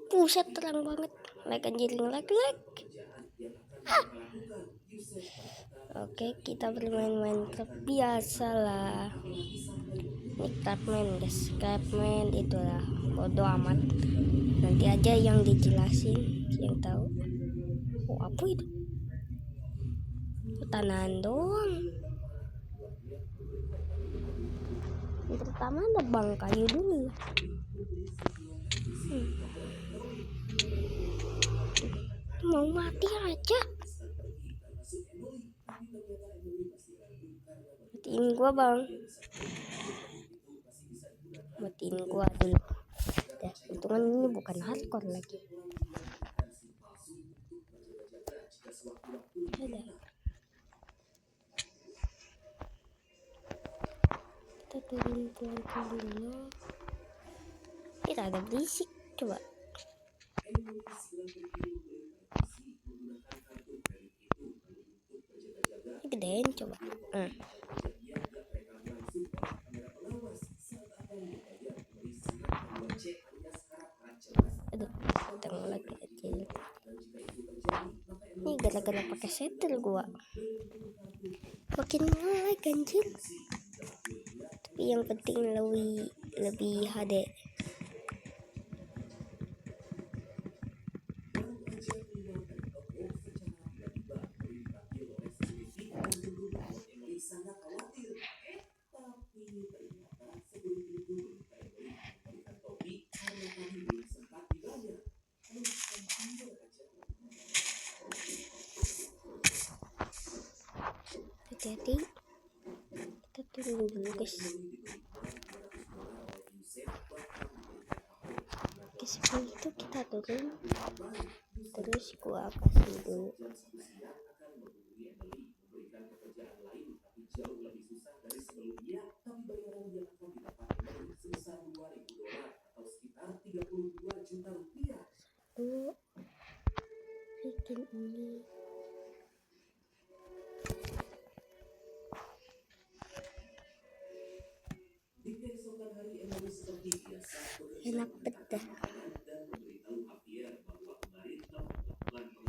Buset, terang banget. Like anjir, like. Oke, kita bermain Minecraft biasalah. Ini Craftsman guys, Craftsman itulah bodoh amat. Nanti aja yang dijelasin, yang tahu. Oh, apa itu? Tanahan doang. Yang pertama nebang kayu dulu. Mau mati aja. Matiin gua bang. Matiin gua dulu. Ya, hitungan ini bukan hardcore lagi. Ada. Kita turun dulu. Tidak ada berisik, coba. Ini gedein coba. Aduh, datang lagi kecil. Ini gara-gara pakai settle gua. Makin ngelag anjir. Tapi yang penting lebih HD. Hati-hati, kita tunggu dulu guys. Oke, sebelum itu kita turun, terus gua kasih dulu. Bikin ini. Enak betul.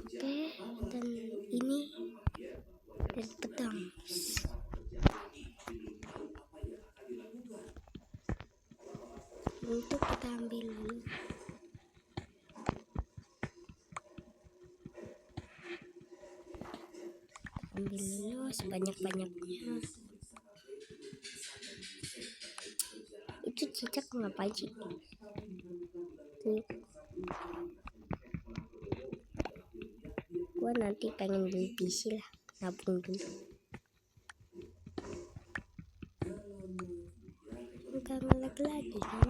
Oke, dan ini dan pedang. Untuk kita ambil dulu. Ambil dulu sebanyak-banyaknya. Itu cicak ngapain sih? Gua nanti pengen beli PC lah, nabung dulu. Bukan ngelag lagi kan?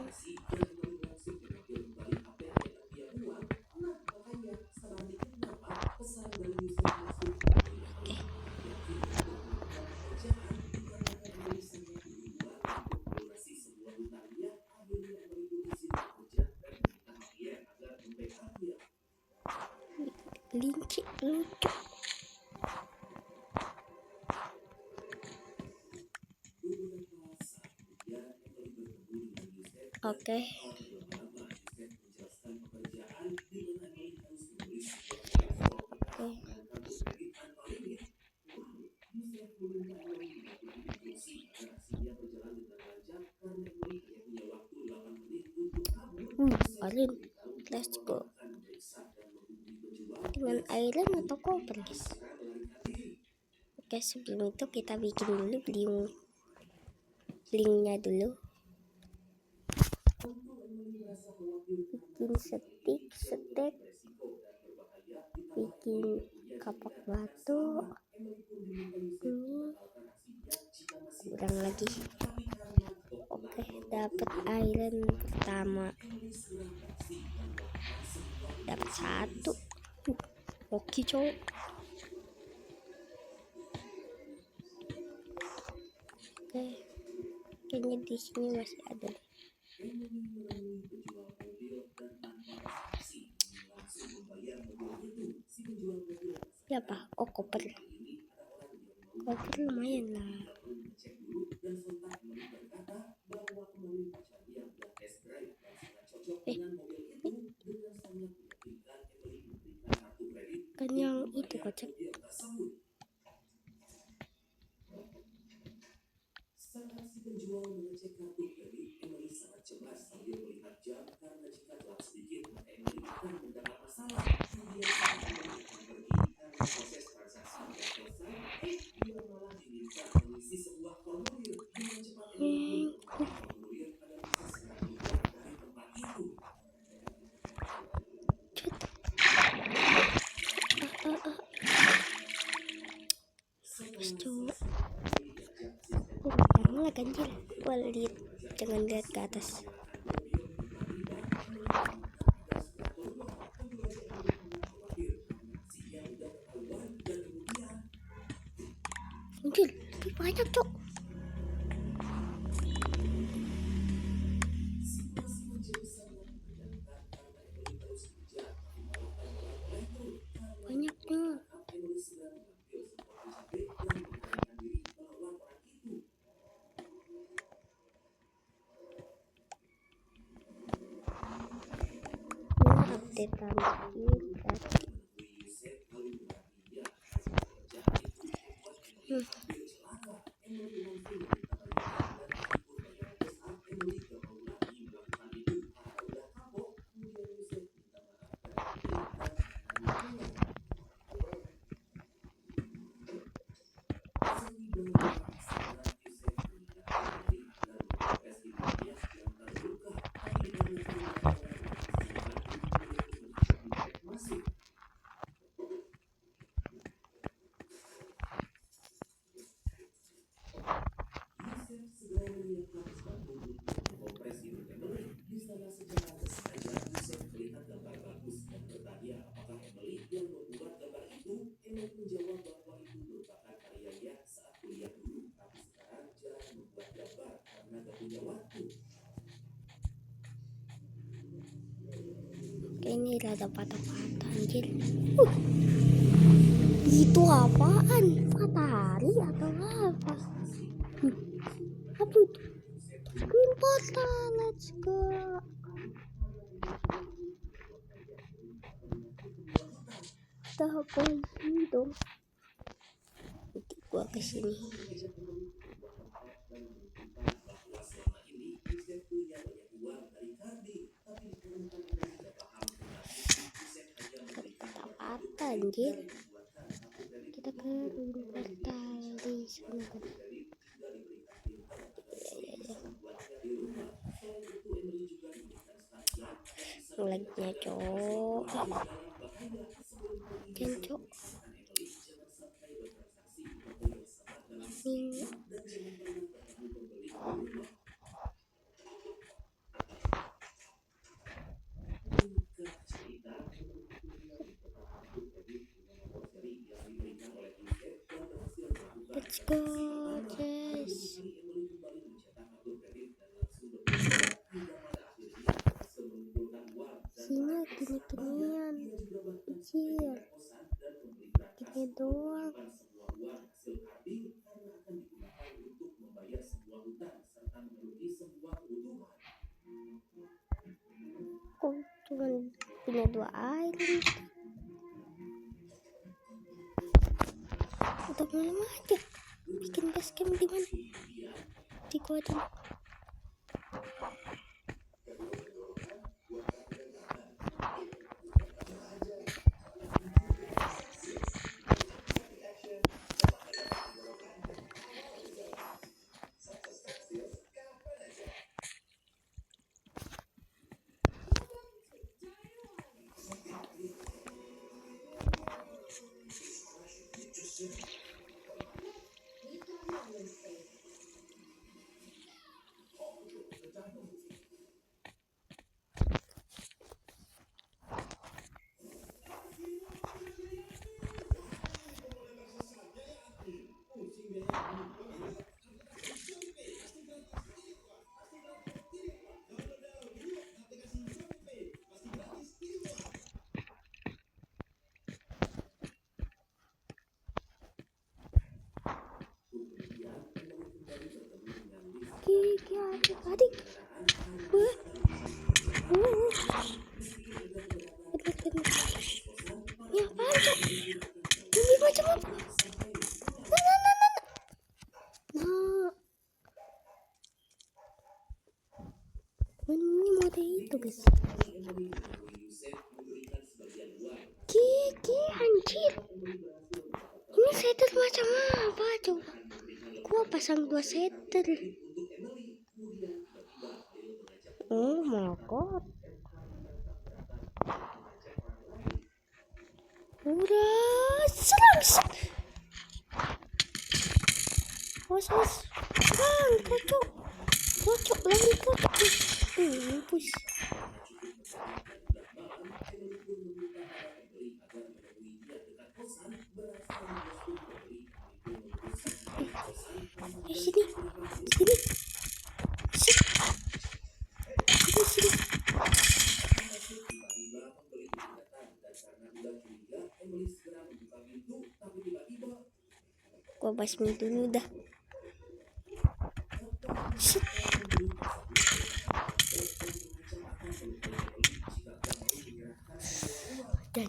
Linci lucu. Oke. Alin, let's go. Dengan island atau koper guys. Oke, sebelum itu kita bikin dulu linknya dulu. Bikin stek, bikin kapak batu. Ini kurang lagi. Oke, dapat island pertama. Dapat 1. Oke, cowok. Oke, kayaknya di sini masih ada deh. Ya apa? Oh, koper lumayan lah. Kan yang itu kocak. Lah ganjil, lihat, jangan lihat ke atas. Ganjil, banyak cok. Banyaknya. Update Kayaknya rada patah-patah anjir. Itu apaan? Matahari atau apa? Apa itu? Screen portal, let's go. Kita polisi dong. Nanti gua kesini. Apa anjir? Kita ke portal di sana. Lagnya cok. Kencok. Ini. Let's go, guys. Sini gini-ginian kecil. Gini doang. Kok cuma punya 2 air? Udah malam aja. Bikin basecamp di mana? Di kota. Adik. Ya apaan tuh? 2 setel. Oh my god. Udah serang. Awas. Bang, pocok lagi pocok. Mampus. Sini. Gua basmi dulu dah. Dan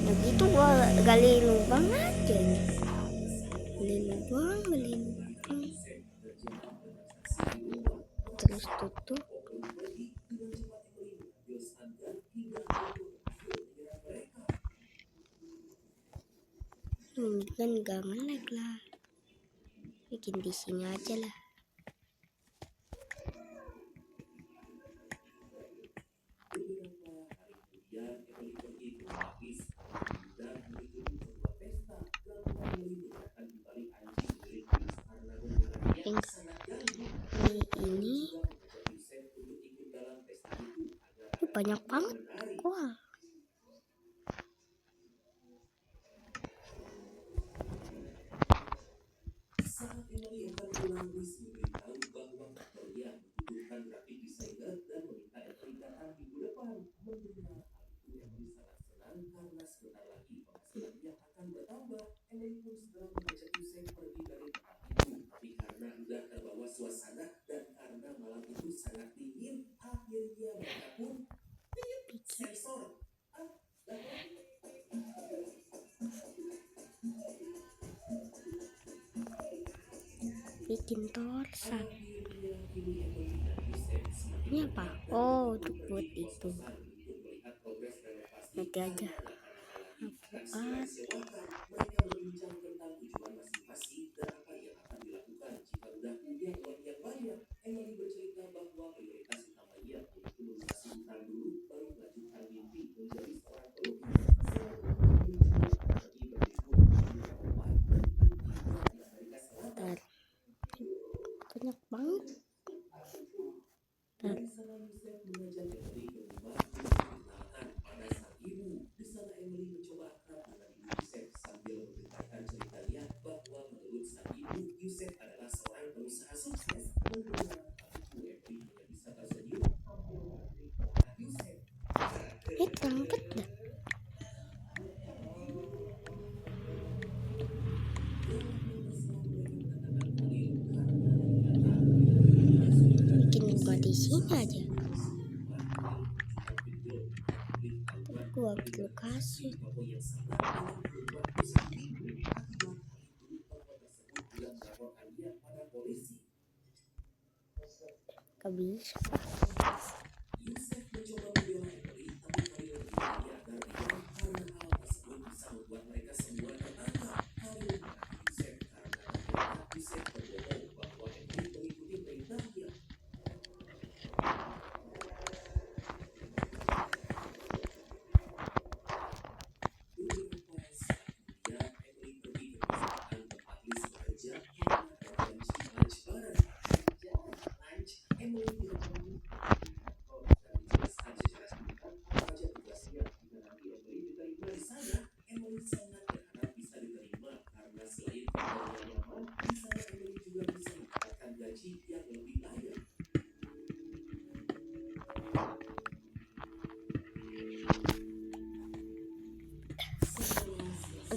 begitu gua gali lubang aja nih. Gali lubang. Terus tutup. Kan gak nge-lag lah. Bikin di sini aja lah. Ini banyak banget. Wah. Bikin torsan. Ini apa? Oh, untuk buat itu. Nanti aja. Banyak banget. Terangkat dah. Bikin rumah di sini aja. Gua ambil kasut. Gak bisa.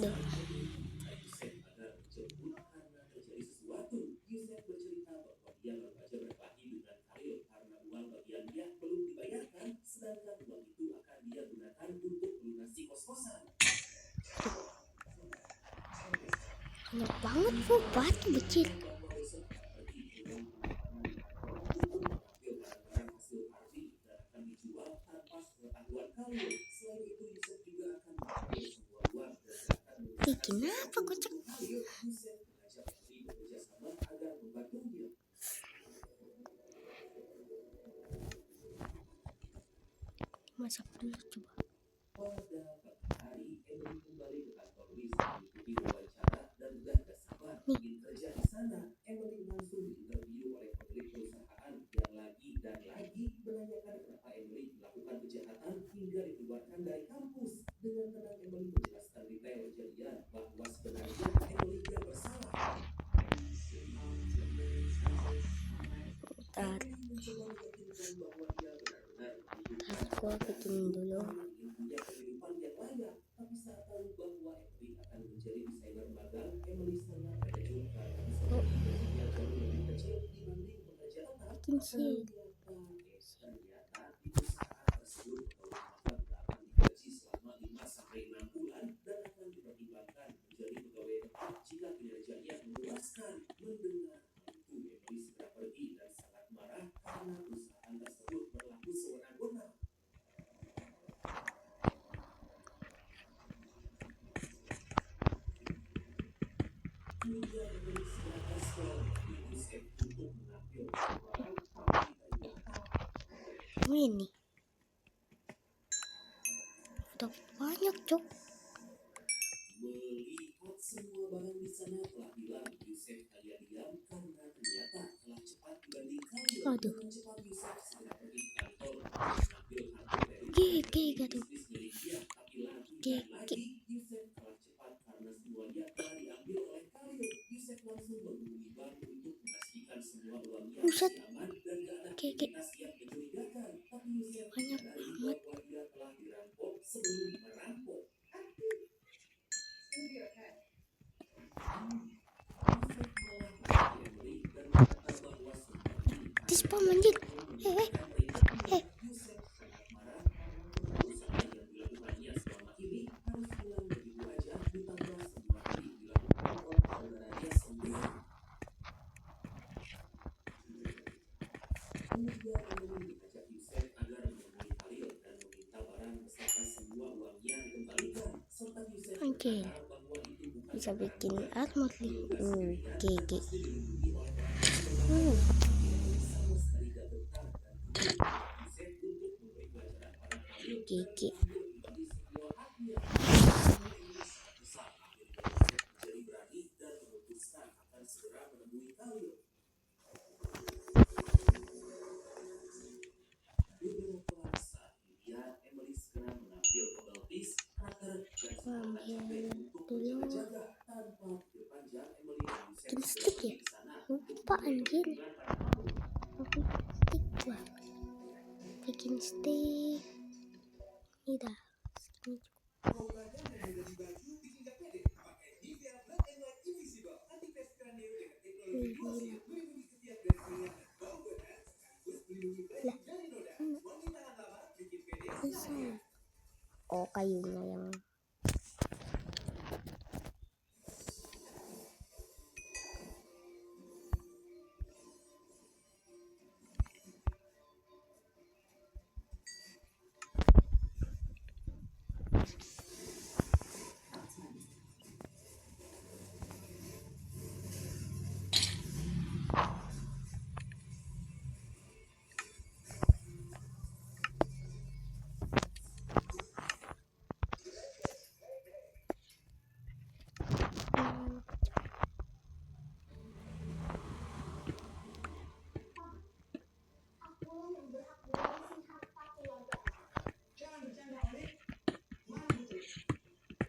Aduh. Banyak banget tuh batu kecil. Bikin apa kocak? Masak dulu coba. Ntar gua bikin dulu. Oh, bikin sih. Ini dapat banyak cok. Aduh, gigi gaduh, gigi. Buset, gigi banyak banget. Dispam anjir. Oke, bisa bikin armor nih. GG. GG. Ambil dulu bikin stick ya, lupa anjir. Stick gua bikin stick ini dah segini cukup. Bisa. Oh, kayunya yang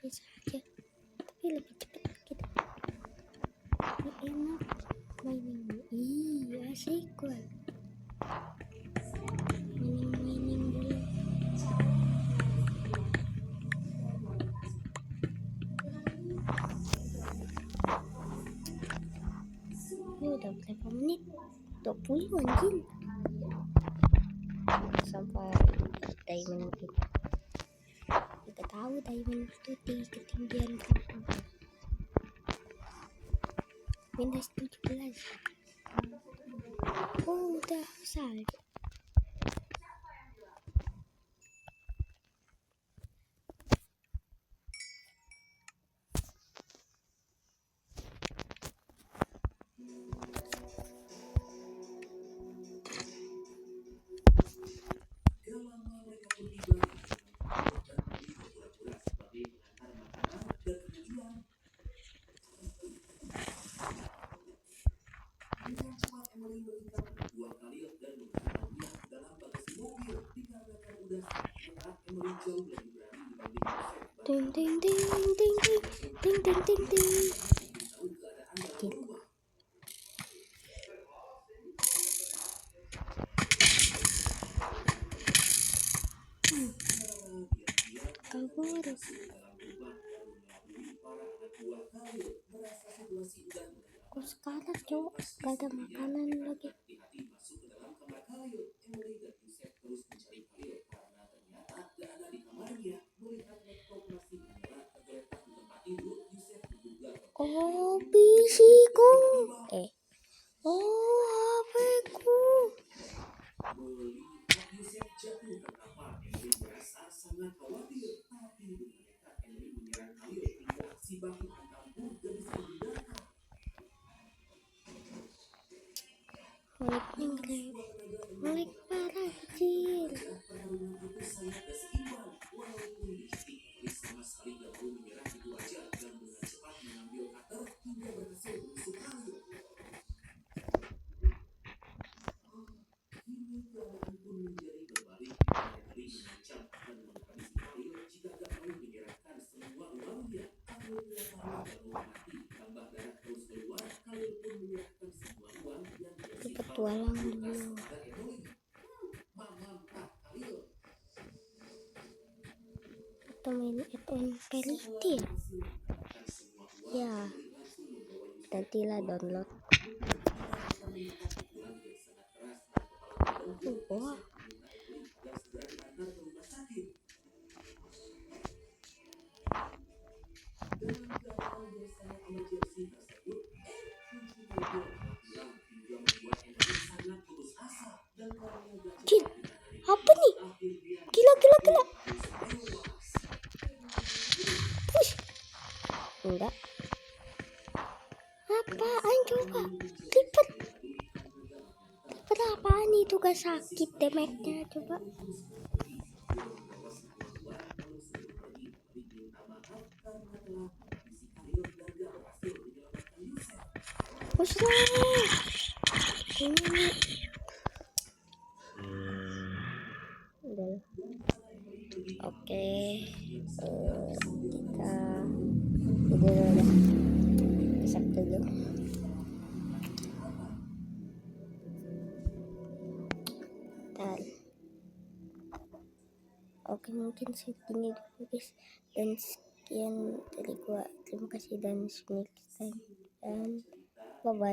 bisa aja, tapi lebih cepat gitu. Ini enak mainin. Asik gua. Mainin dulu. Ini udah berapa menit? 20 anjing. Sampai diamond itu. Kita tahu diamond itu di ketinggian berapa. Windows 17. Oh, udah besar. Ting ting ting ting ting ting ting ting ting. Kabur. Kok sekarang cowok gak ada makanan lagi. Oh, PC-ku. Oh, HP-ku. Ngelag parah kecil. Petualang dulu. Atau main add-on Peliti ya? Nantilah download. Wah. Cil, apa nih? Gila. Push. Enggak. Apaan coba? Lipat apaan itu, gak sakit damage-nya coba. Push lah. Ini. Udah. Oke. Kita udah isap dulu. Oke, mungkin segini dulu guys, dan sekian dari gua. Terima kasih dan see you next time, dan bye bye.